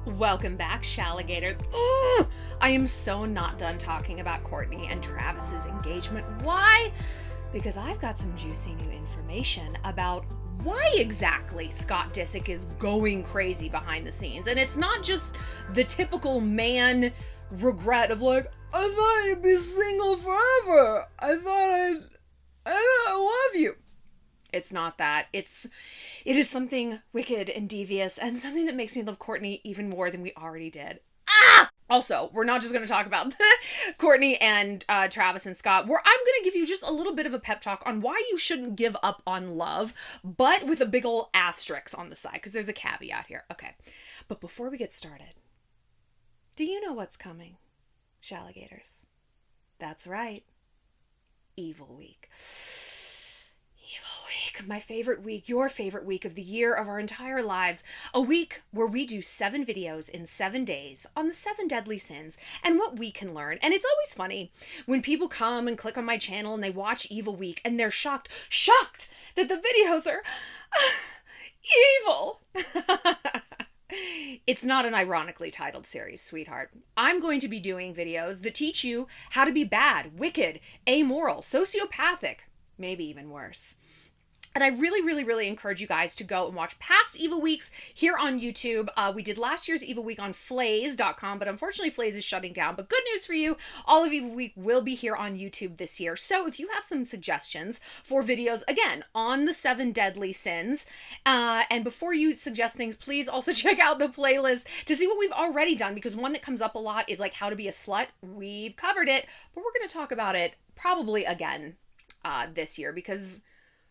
Welcome back, Shalligators. I am so not done talking about Kourtney and Travis's engagement. Why? Because I've got some juicy new information about why exactly Scott Disick is going crazy behind the scenes. And it's not just the typical man regret of like, I thought I'd be single forever. I love you. It's not that. It is something wicked and devious and something that makes me love Kourtney even more than we already did. Also, we're not just going to talk about Kourtney and Travis and Scott. I'm going to give you just a little bit of a pep talk on why you shouldn't give up on love, but with a big ol' asterisk on the side, because there's a caveat here. Okay, but before we get started, do you know what's coming, Shalligators? That's right. Evil Week. Evil Week, my favorite week, your favorite week of the year of our entire lives. A week where we do 7 videos in 7 days on the 7 deadly sins and what we can learn. And it's always funny when people come and click on my channel and they watch Evil Week and they're shocked that the videos are evil. It's not an ironically titled series, sweetheart. I'm going to be doing videos that teach you how to be bad, wicked, amoral, sociopathic, maybe even worse. And I really encourage you guys to go and watch past Evil Weeks here on YouTube. We did last year's Evil Week on Flaze.com, but unfortunately Flaze is shutting down. But good news for you, all of Evil Week will be here on YouTube this year. So if you have some suggestions for videos, again, on the 7 deadly sins, and before you suggest things, please also check out the playlist to see what we've already done, because one that comes up a lot is like how to be a slut. We've covered it, but we're going to talk about it probably again this year, because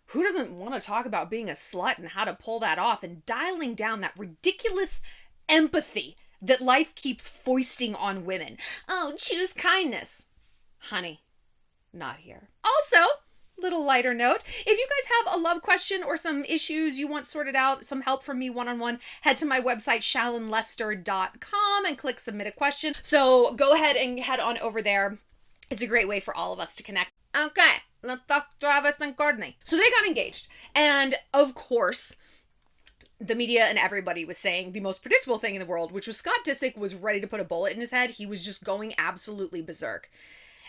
who doesn't want to talk about being a slut and how to pull that off and dialing down that ridiculous empathy that life keeps foisting on women? Oh, choose kindness. Honey, not here. Also, little lighter note, if you guys have a love question or some issues you want sorted out, some help from me one-on-one, head to my website, shallonlester.com, and click submit a question. So go ahead and head on over there. It's a great way for all of us to connect. Okay, let's talk Travis and Kourtney. So they got engaged. And of course, the media and everybody was saying the most predictable thing in the world, which was Scott Disick was ready to put a bullet in his head. He was just going absolutely berserk.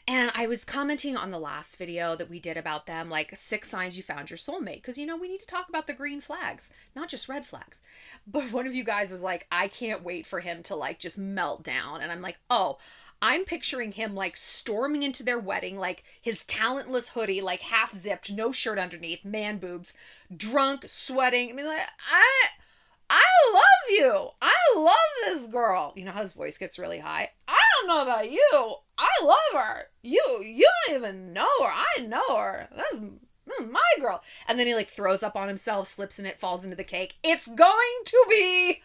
And I was commenting on the last video that we did about them, like 6 signs you found your soulmate. Because, you know, we need to talk about the green flags, not just red flags. But one of you guys was like, I can't wait for him to like just melt down. And I'm like, oh, I'm picturing him like storming into their wedding, like his talentless hoodie, like half zipped, no shirt underneath, man boobs, drunk, sweating. I mean, like, I love you. I love this girl. You know how his voice gets really high? I don't know about you. I love her. You don't even know her. I know her. That's my girl. And then he like throws up on himself, slips in it, falls into the cake. It's going to be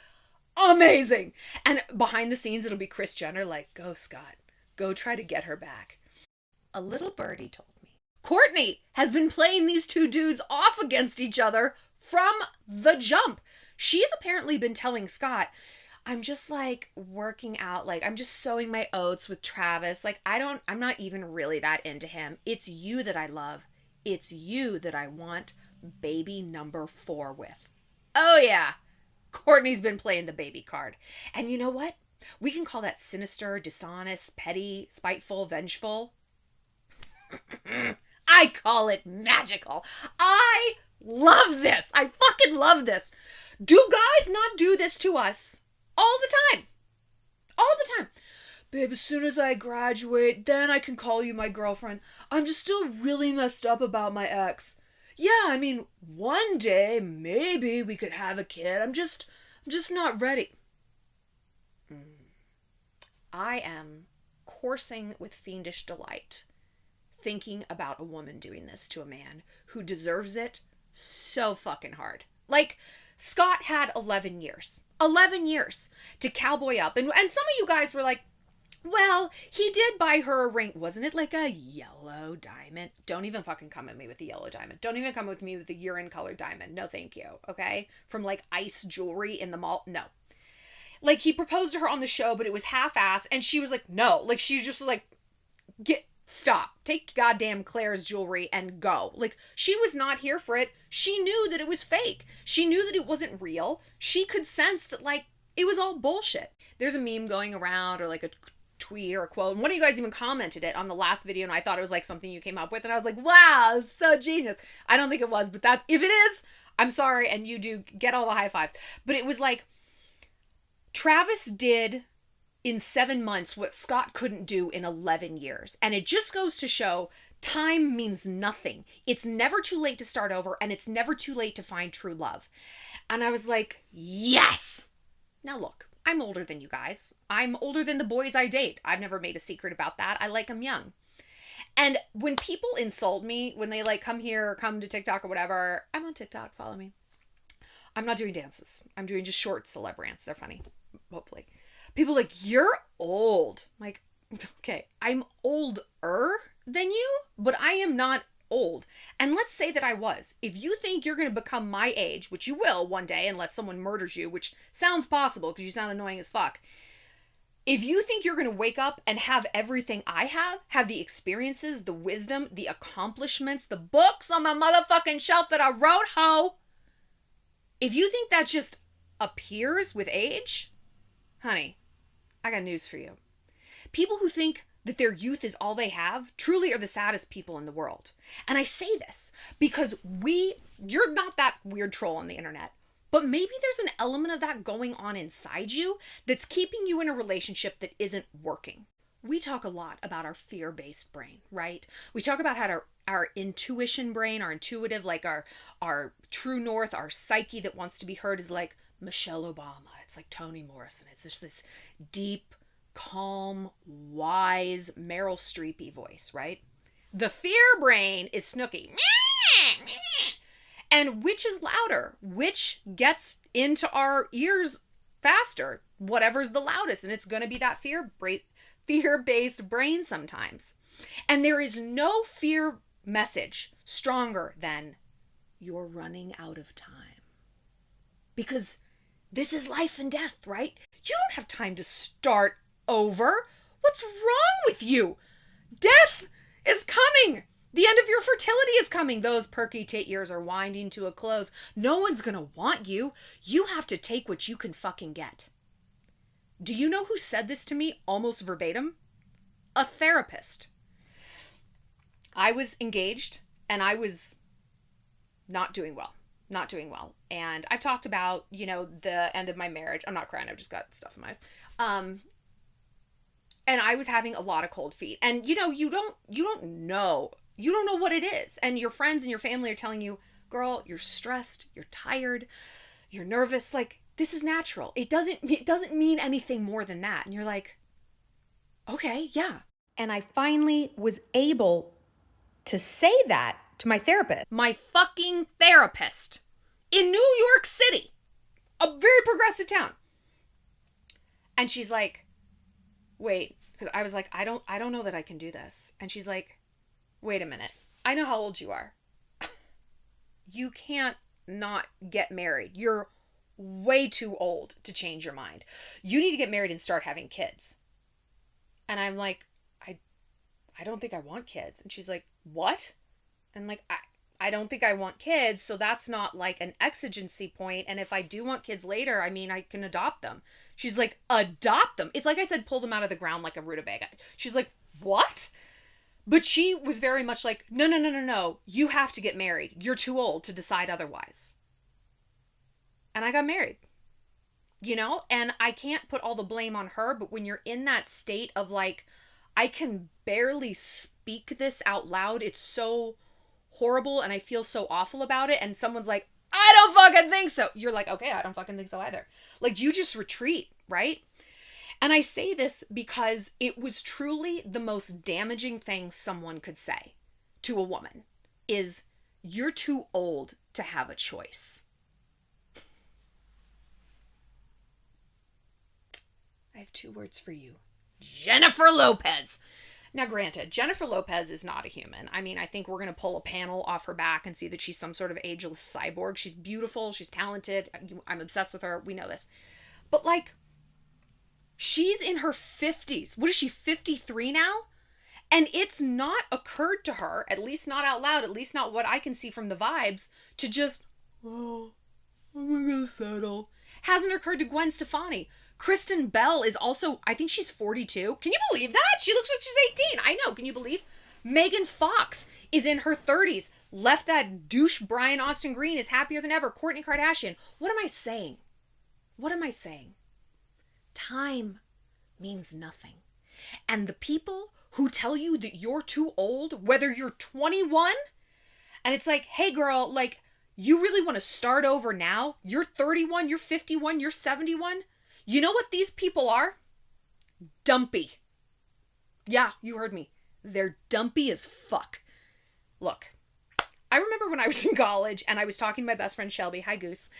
amazing. And behind the scenes, it'll be Kris Jenner like, go Scott, go try to get her back. A little birdie told me Kourtney has been playing these 2 dudes off against each other from the jump. She's apparently been telling Scott, I'm just like working out, like I'm just sowing my oats with Travis. Like I'm not even really that into him. It's you that I love. It's you that I want baby number 4 with. Oh yeah. Kourtney's been playing the baby card. And you know what? We can call that sinister, dishonest, petty, spiteful, vengeful. I call it magical. I love this. I fucking love this. Do guys not do this to us all the time? All the time. Babe, as soon as I graduate, then I can call you my girlfriend. I'm just still really messed up about my ex. Yeah, I mean, one day, maybe we could have a kid. I'm just not ready. I am coursing with fiendish delight, thinking about a woman doing this to a man who deserves it so fucking hard. Like, Scott had 11 years. 11 years to cowboy up. And some of you guys were like, well, he did buy her a ring. Wasn't it like a yellow diamond? Don't even fucking come at me with the yellow diamond. Don't even come with me with the urine colored diamond. No, thank you. Okay? From like Ice Jewelry in the mall. No. Like, he proposed to her on the show, but it was half-assed. And she was like, no. Like, she was just like, stop. Take goddamn Claire's jewelry and go. Like, she was not here for it. She knew that it was fake. She knew that it wasn't real. She could sense that, like, It was all bullshit. There's a meme going around, or like a tweet or a quote, and one of you guys even commented it on the last video, and I thought it was like something you came up with, and I was like, wow, it's so genius. I don't think it was, but that, if it is, I'm sorry, and you do get all the high fives. But it was like, Travis did in 7 months what Scott couldn't do in 11 years. And it just goes to show time means nothing. It's never too late to start over, and it's never too late to find true love. And I was like, yes. Now look, I'm older than you guys. I'm older than the boys I date. I've never made a secret about that. I like them young. And when people insult me, when they like come here or come to TikTok or whatever, I'm on TikTok, follow me. I'm not doing dances. I'm doing just short celeb rants. They're funny, hopefully. People are like, you're old. I'm like, okay, I'm older than you, but I am not old. And let's say that I was. If you think you're going to become my age, which you will one day unless someone murders you, which sounds possible because you sound annoying as fuck. If you think you're going to wake up and have everything I have the experiences, the wisdom, the accomplishments, the books on my motherfucking shelf that I wrote, ho. If you think that just appears with age, honey, I got news for you. People who think that their youth is all they have truly are the saddest people in the world. And I say this because you're not that weird troll on the internet. But maybe there's an element of that going on inside you that's keeping you in a relationship that isn't working. We talk a lot about our fear-based brain, right? We talk about how our intuition brain, our intuitive, like our true north, our psyche that wants to be heard is like Michelle Obama. It's like Toni Morrison. It's just this deep, calm, wise, Meryl Streepy voice, right? The fear brain is Snooki. And which is louder? Which gets into our ears faster? Whatever's the loudest. And it's going to be that fear-based brain sometimes. And there is no fear message stronger than you're running out of time. Because this is life and death, right? You don't have time to start over. What's wrong with you? Death is coming. The end of your fertility is coming. Those perky tit years are winding to a close. No one's going to want you. You have to take what you can fucking get. Do you know who said this to me almost verbatim? A therapist. I was engaged and I was not doing well. And I've talked about, the end of my marriage. I'm not crying. I've just got stuff in my eyes. And I was having a lot of cold feet. And, you don't know. You don't know what it is. And your friends and your family are telling you, girl, you're stressed, you're tired, you're nervous. Like, this is natural. It doesn't mean anything more than that. And you're like, okay, yeah. And I finally was able to say that to my therapist. My fucking therapist in New York City, a very progressive town. And she's like, wait, because I was like, I don't know that I can do this. And she's like, wait a minute. I know how old you are. You can't not get married. You're way too old to change your mind. You need to get married and start having kids. And I'm like, I don't think I want kids. And she's like, what? And I'm like, I don't think I want kids. So that's not like an exigency point. And if I do want kids later, I mean, I can adopt them. She's like, adopt them? It's like I said, pull them out of the ground like a rutabaga. She's like, what? But she was very much like, no. You have to get married. You're too old to decide otherwise. And I got married, and I can't put all the blame on her. But when you're in that state of like, I can barely speak this out loud. It's so horrible. And I feel so awful about it. And someone's like, I don't fucking think so. You're like, okay, I don't fucking think so either. Like, you just retreat, right? And I say this because it was truly the most damaging thing someone could say to a woman is, you're too old to have a choice. I have 2 words for you. Jennifer Lopez. Now, granted, Jennifer Lopez is not a human. I mean, I think we're going to pull a panel off her back and see that she's some sort of ageless cyborg. She's beautiful. She's talented. I'm obsessed with her. We know this. But like, she's in her 50s. What is she, 53 now? And it's not occurred to her, at least not out loud, at least not what I can see from the vibes, to just, I'm going to settle. Hasn't occurred to Gwen Stefani. Kristen Bell is also, I think she's 42. Can you believe that? She looks like she's 18. I know. Can you believe? Megan Fox is in her 30s. Left that douche Brian Austin Green, is happier than ever. Kourtney Kardashian. What am I saying? What am I saying? Time means nothing. And the people who tell you that you're too old, whether you're 21, and it's like, hey girl, like, you really want to start over now? You're 31, you're 51, you're 71. You know what these people are? Dumpy. Yeah, you heard me. They're dumpy as fuck. Look, I remember when I was in college and I was talking to my best friend Shelby, hi Goose,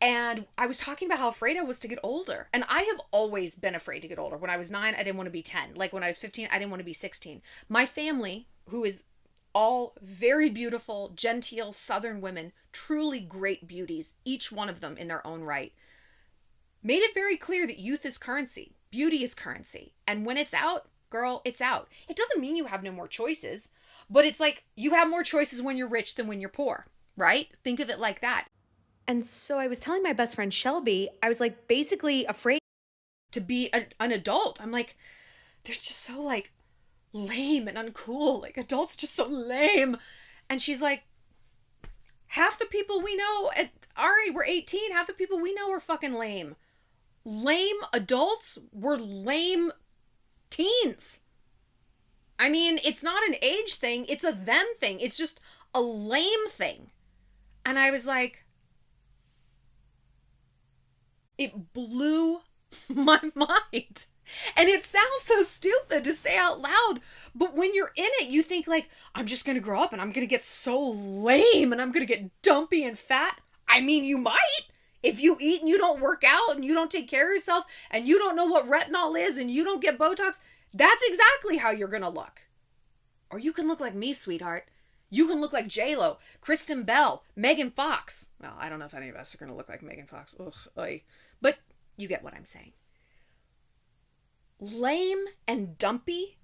and I was talking about how afraid I was to get older. And I have always been afraid to get older. When I was 9, I didn't want to be 10. Like when I was 15, I didn't want to be 16. My family, who is all very beautiful, genteel Southern women, truly great beauties, each one of them in their own right, made it very clear that youth is currency. Beauty is currency. And when it's out, girl, it's out. It doesn't mean you have no more choices, but it's like you have more choices when you're rich than when you're poor, right? Think of it like that. And so I was telling my best friend Shelby, I was like basically afraid to be an adult. I'm like, they're just so like lame and uncool. Like adults just so lame. And she's like, half the people we know we're 18. Half the people we know are fucking lame. Lame adults were lame teens. I mean, it's not an age thing. It's a them thing. It's just a lame thing. And I was like, it blew my mind. And it sounds so stupid to say out loud, but when you're in it, you think like, I'm just going to grow up and I'm going to get so lame and I'm going to get dumpy and fat. I mean, you might. If you eat and you don't work out and you don't take care of yourself and you don't know what retinol is and you don't get Botox, that's exactly how you're going to look. Or you can look like me, sweetheart. You can look like J-Lo, Kristen Bell, Megan Fox. Well, I don't know if any of us are going to look like Megan Fox. Ugh, oy. But you get what I'm saying. Lame and dumpy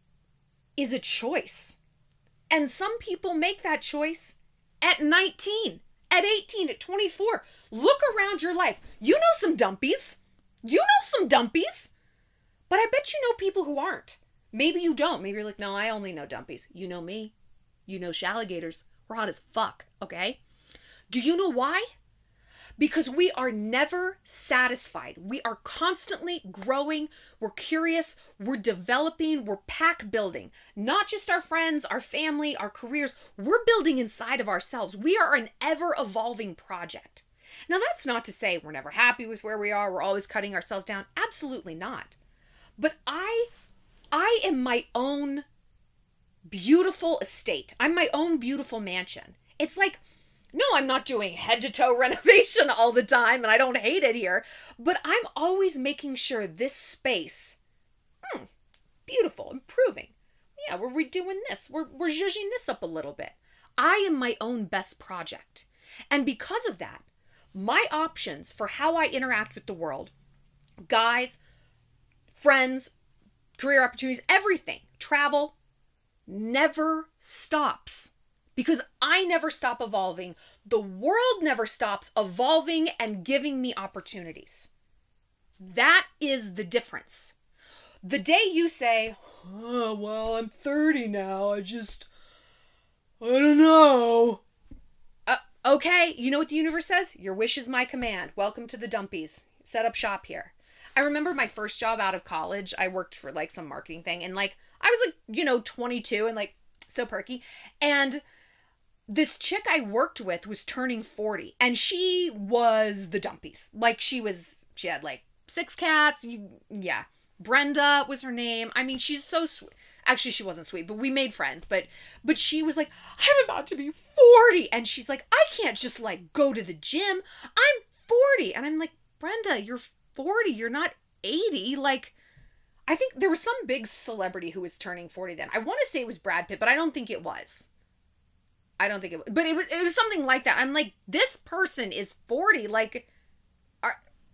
is a choice. And some people make that choice at 19, at 18, at 24. Look around your life. You know some dumpies. You know some dumpies. But I bet you know people who aren't. Maybe you don't. Maybe you're like, no, I only know dumpies. You know me. You know shalligators. We're hot as fuck, okay? Do you know why? Because we are never satisfied. We are constantly growing. We're curious. We're developing. We're pack building. Not just our friends, our family, our careers. We're building inside of ourselves. We are an ever-evolving project. Now, that's not to say we're never happy with where we are. We're always cutting ourselves down. Absolutely not. But I am my own beautiful estate. I'm my own beautiful mansion. It's like, no, I'm not doing head-to-toe renovation all the time, and I don't hate it here, but I'm always making sure this space, beautiful, improving. Yeah, we're redoing this. We're zhuzhing this up a little bit. I am my own best project. And because of that, my options for how I interact with the world, guys, friends, career opportunities, everything, travel, never stops. Because I never stop evolving. The world never stops evolving and giving me opportunities. That is the difference. The day you say, oh, well, I'm 30 now. I don't know. Okay, you know what the universe says? Your wish is my command. Welcome to the dumpies. Set up shop here. I remember my first job out of college. I worked for like some marketing thing. And like, I was like, 22 and like so perky. And this chick I worked with was turning 40 and she was the dumpies. Like she had like 6 cats. Yeah. Brenda was her name. I mean, she's so sweet. Actually, she wasn't sweet, but we made friends. But she was like, I'm about to be 40. And she's like, I can't just like go to the gym. I'm 40. And I'm like, Brenda, you're 40. You're not 80. Like, I think there was some big celebrity who was turning 40 then. I want to say it was Brad Pitt, but I don't think it was. But it was something like that. I'm like, this person is 40. Like,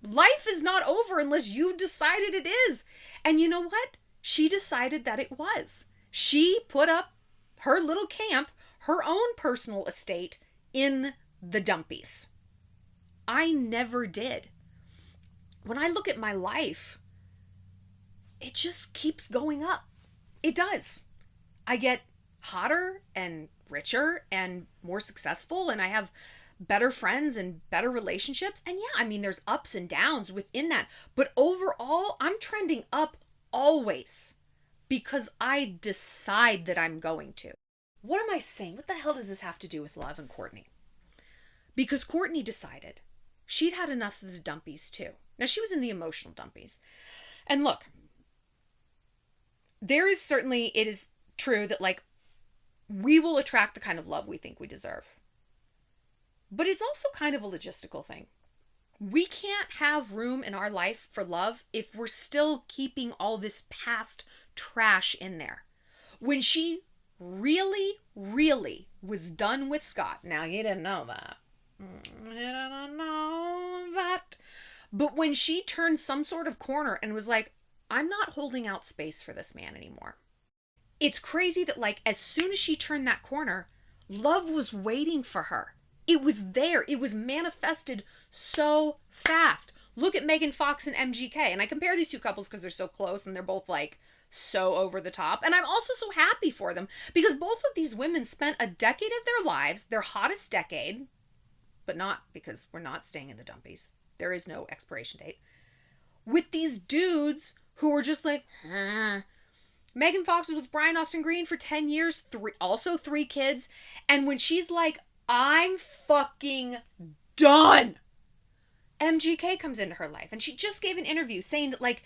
life is not over unless you've decided it is. And you know what? She decided that it was. She put up her little camp, her own personal estate in the dumpies. I never did. when I look at my life, it just keeps going up. It does. I get hotter and richer and more successful, and I have better friends and better relationships. And yeah, I mean, there's ups and downs within that. But overall, I'm trending up always because I decide that I'm going to. What am I saying? What the hell does this have to do with love and Kourtney? Because Kourtney decided she'd had enough of the dumpies too. Now, she was in the emotional dumpies. And look, there is certainly, it is true that like we will attract the kind of love we think we deserve. But it's also kind of a logistical thing. We can't have room in our life for love if we're still keeping all this past trash in there. When she really, really was done with Scott. Now, he didn't know that. He didn't know that. But when she turned some sort of corner and was like, I'm not holding out space for this man anymore. It's crazy that like as soon as she turned that corner, love was waiting for her. It was there. It was manifested so fast. Look at Megan Fox and MGK. And I compare these two couples because they're so close and they're both like so over the top. And I'm also so happy for them because both of these women spent a decade of their lives, their hottest decade, but not because we're not staying in the dumpies. There is no expiration date. With these dudes who were just like, Megan Fox was with Brian Austin Green for 10 years, three kids. And when she's like, I'm fucking done, MGK comes into her life. And she just gave an interview saying that like,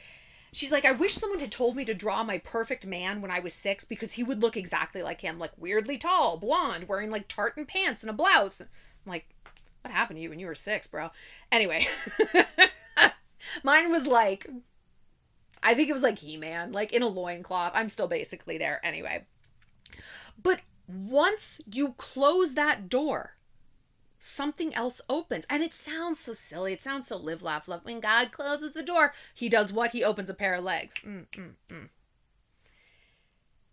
she's like, I wish someone had told me to draw my perfect man when I was 6 because he would look exactly like him, like weirdly tall, blonde, wearing like tartan pants and a blouse. I'm like, what happened to you when you were 6, bro? Anyway, mine was like, I think it was like He-Man, like in a loincloth. I'm still basically there anyway. But once you close that door, something else opens. And it sounds so silly. It sounds so live, laugh, love. When God closes the door, he does what? He opens a pair of legs.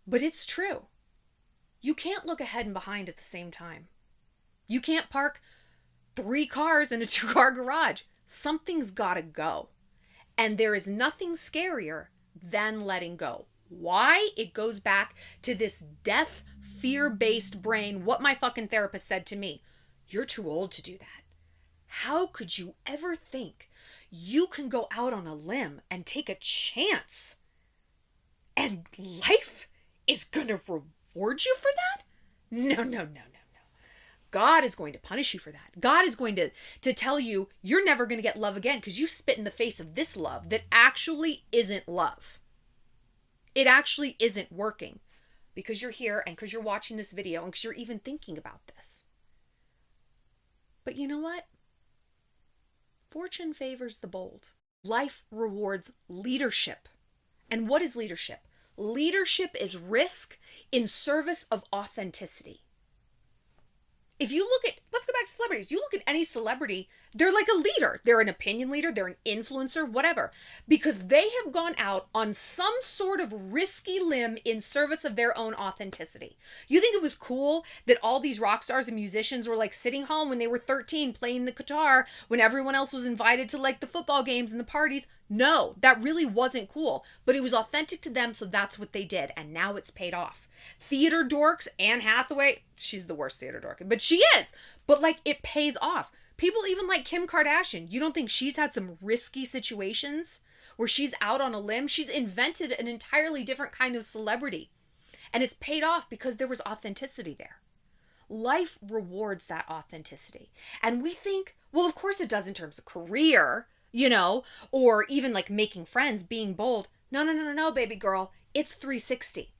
But it's true. You can't look ahead and behind at the same time. You can't park 3 cars in a 2-car garage. Something's got to go. And there is nothing scarier than letting go. Why? It goes back to this death, fear-based brain. What my fucking therapist said to me. You're too old to do that. How could you ever think you can go out on a limb and take a chance and life is going to reward you for that? No. God is going to punish you for that. God is going to tell you you're never going to get love again because you spit in the face of this love that actually isn't love. It actually isn't working because you're here and because you're watching this video and because you're even thinking about this. But you know what? Fortune favors the bold. Life rewards leadership. And what is leadership? Leadership is risk in service of authenticity. If you look at, let's go back to celebrities. You look at any celebrity, they're like a leader. They're an opinion leader. They're an influencer, whatever. Because they have gone out on some sort of risky limb in service of their own authenticity. You think it was cool that all these rock stars and musicians were like sitting home when they were 13 playing the guitar when everyone else was invited to like the football games and the parties? No, that really wasn't cool. But it was authentic to them, so that's what they did. And now it's paid off. Theater dorks, Anne Hathaway, she's the worst theater dork, but she is. But like it pays off. People even like Kim Kardashian. You don't think she's had some risky situations where she's out on a limb? She's invented an entirely different kind of celebrity. And it's paid off because there was authenticity there. Life rewards that authenticity. And we think, well, of course it does in terms of career, you know, or even like making friends, being bold. No, baby girl. It's 360.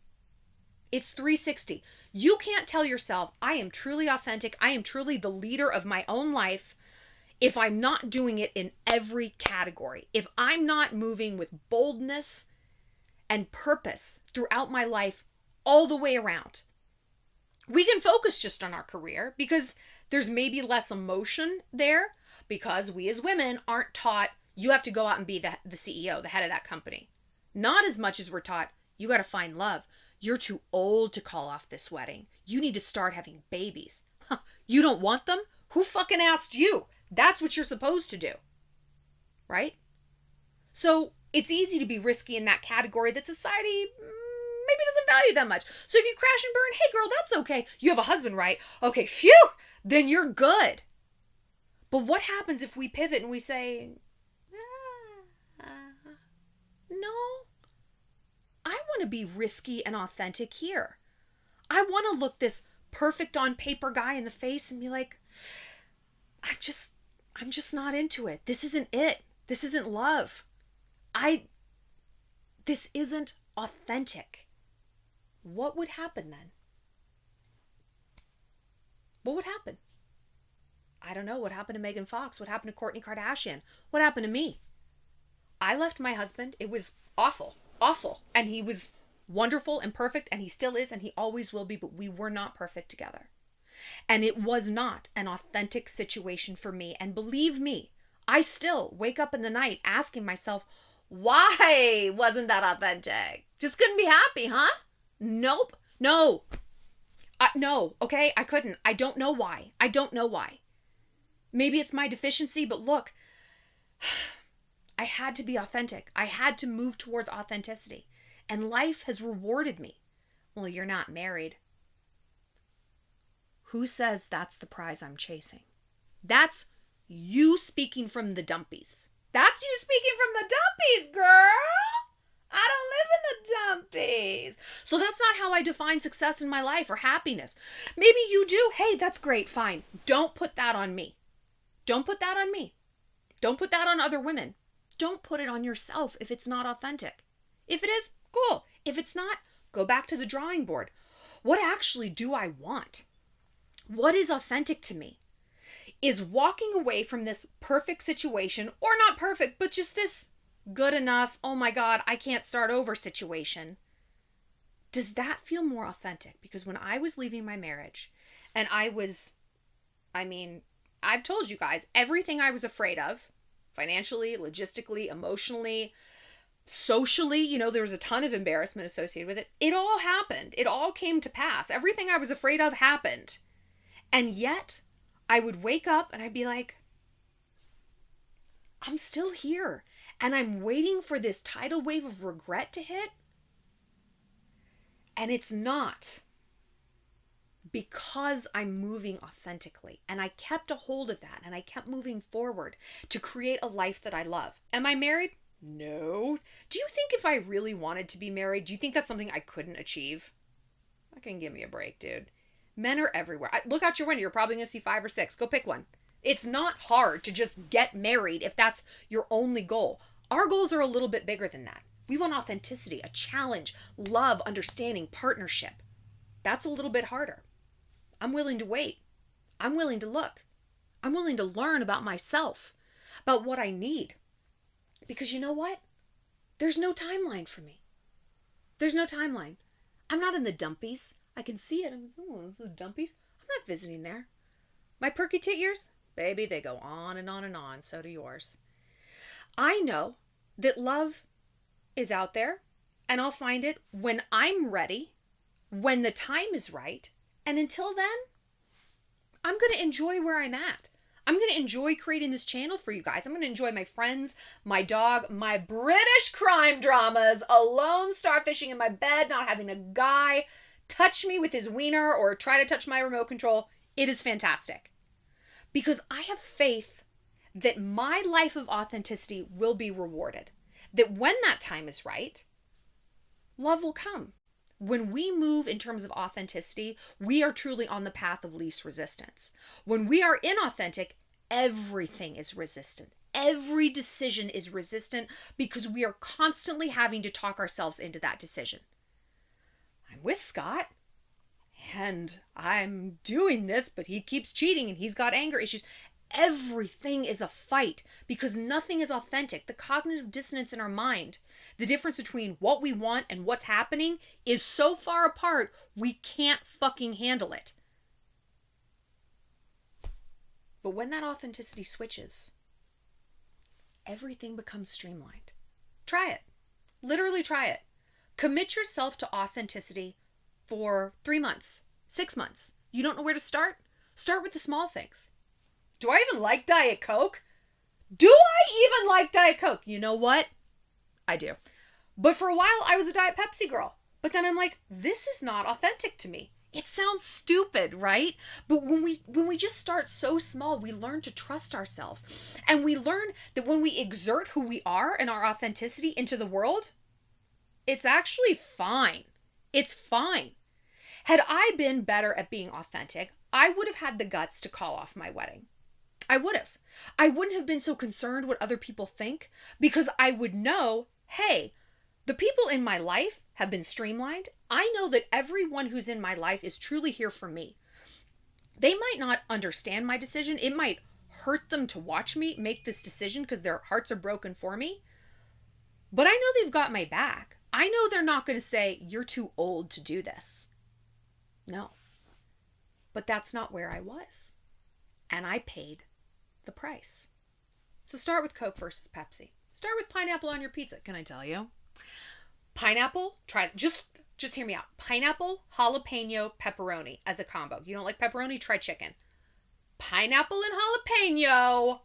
It's 360. You can't tell yourself, I am truly authentic. I am truly the leader of my own life if I'm not doing it in every category. If I'm not moving with boldness and purpose throughout my life all the way around. We can focus just on our career because there's maybe less emotion there because we as women aren't taught you have to go out and be the CEO, the head of that company. Not as much as we're taught you got to find love. You're too old to call off this wedding. You need to start having babies. Huh, you don't want them? Who fucking asked you? That's what you're supposed to do. Right? So it's easy to be risky in that category that society maybe doesn't value that much. So if you crash and burn, hey girl, that's okay. You have a husband, right? Okay, phew, then you're good. But what happens if we pivot and we say, no, I want to be risky and authentic here. I want to look this perfect on paper guy in the face and be like, I'm just not into it. This isn't it. This isn't love. This isn't authentic. What would happen then? What would happen? I don't know. What happened to Megan Fox? What happened to Kourtney Kardashian? What happened to me? I left my husband. It was awful, awful. And he was wonderful and perfect, and he still is, and he always will be, but we were not perfect together. And it was not an authentic situation for me. And believe me, I still wake up in the night asking myself, why wasn't that authentic? Just couldn't be happy, huh? Nope. No. No, okay? I couldn't. I don't know why. I don't know why. Maybe it's my deficiency, but look, I had to be authentic. I had to move towards authenticity. And life has rewarded me. Well, you're not married. Who says that's the prize I'm chasing? That's you speaking from the dumpies. That's you speaking from the dumpies, girl. I don't live in the dumpies. So that's not how I define success in my life or happiness. Maybe you do. Hey, that's great. Fine. Don't put that on me. Don't put that on me. Don't put that on other women. Don't put it on yourself if it's not authentic. If it is, cool. If it's not, go back to the drawing board. What actually do I want? What is authentic to me? Is walking away from this perfect situation, or not perfect, but just this good enough, oh my God, I can't start over situation. Does that feel more authentic? Because when I was leaving my marriage and I've told you guys everything I was afraid of, financially, logistically, emotionally, socially, there was a ton of embarrassment associated with it. It all happened. It all came to pass. Everything I was afraid of happened. And yet I would wake up and I'd be like, I'm still here. And I'm waiting for this tidal wave of regret to hit. And it's not, because I'm moving authentically. And I kept a hold of that. And I kept moving forward to create a life that I love. Am I married? No. Do you think if I really wanted to be married, do you think that's something I couldn't achieve? Fucking give me a break, dude. Men are everywhere. Look out your window. You're probably going to see 5 or 6. Go pick one. It's not hard to just get married if that's your only goal. Our goals are a little bit bigger than that. We want authenticity, a challenge, love, understanding, partnership. That's a little bit harder. I'm willing to wait. I'm willing to look. I'm willing to learn about myself, about what I need. Because you know what? There's no timeline for me. There's no timeline. I'm not in the dumpies. I can see it. This is dumpies. I'm not visiting there. My perky tit years, baby, they go on and on and on. So do yours. I know that love is out there, and I'll find it when I'm ready, when the time is right. And until then, I'm going to enjoy where I'm at. I'm going to enjoy creating this channel for you guys. I'm going to enjoy my friends, my dog, my British crime dramas, alone starfishing in my bed, not having a guy touch me with his wiener or try to touch my remote control. It is fantastic. Because I have faith that my life of authenticity will be rewarded. That when that time is right, love will come. When we move in terms of authenticity, we are truly on the path of least resistance. When we are inauthentic, everything is resistant. Every decision is resistant because we are constantly having to talk ourselves into that decision. I'm with Scott and I'm doing this, but he keeps cheating and he's got anger issues. Everything is a fight because nothing is authentic. The cognitive dissonance in our mind, the difference between what we want and what's happening is so far apart, we can't fucking handle it. But when that authenticity switches, everything becomes streamlined. Try it. Literally try it. Commit yourself to authenticity for 3 months, 6 months. You don't know where to start? Start with the small things. Do I even like Diet Coke? Do I even like Diet Coke? You know what? I do. But for a while, I was a Diet Pepsi girl. But then I'm like, this is not authentic to me. It sounds stupid, right? But when we just start so small, we learn to trust ourselves. And we learn that when we exert who we are and our authenticity into the world, it's actually fine. It's fine. Had I been better at being authentic, I would have had the guts to call off my wedding. I would have. I wouldn't have been so concerned what other people think, because I would know, hey, the people in my life have been streamlined. I know that everyone who's in my life is truly here for me. They might not understand my decision. It might hurt them to watch me make this decision because their hearts are broken for me. But I know they've got my back. I know they're not going to say, you're too old to do this. No. But that's not where I was. And I paid the price. So start with Coke versus Pepsi. Start with pineapple on your pizza, can I tell you? Pineapple, try just hear me out. Pineapple, jalapeno, pepperoni as a combo. You don't like pepperoni? Try chicken. Pineapple and jalapeno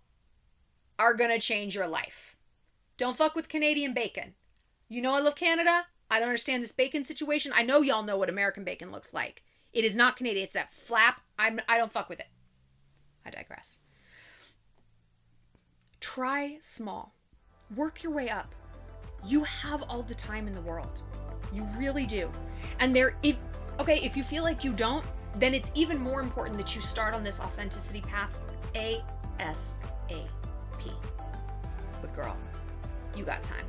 are gonna change your life. Don't fuck with Canadian bacon. You know I love Canada. I don't understand this bacon situation. I know y'all know what American bacon looks like. It is not Canadian. It's that flap. I don't fuck with it. I digress. Try small. Work your way up. You have all the time in the world. You really do. And if you feel like you don't, then it's even more important that you start on this authenticity path ASAP. But girl, you got time.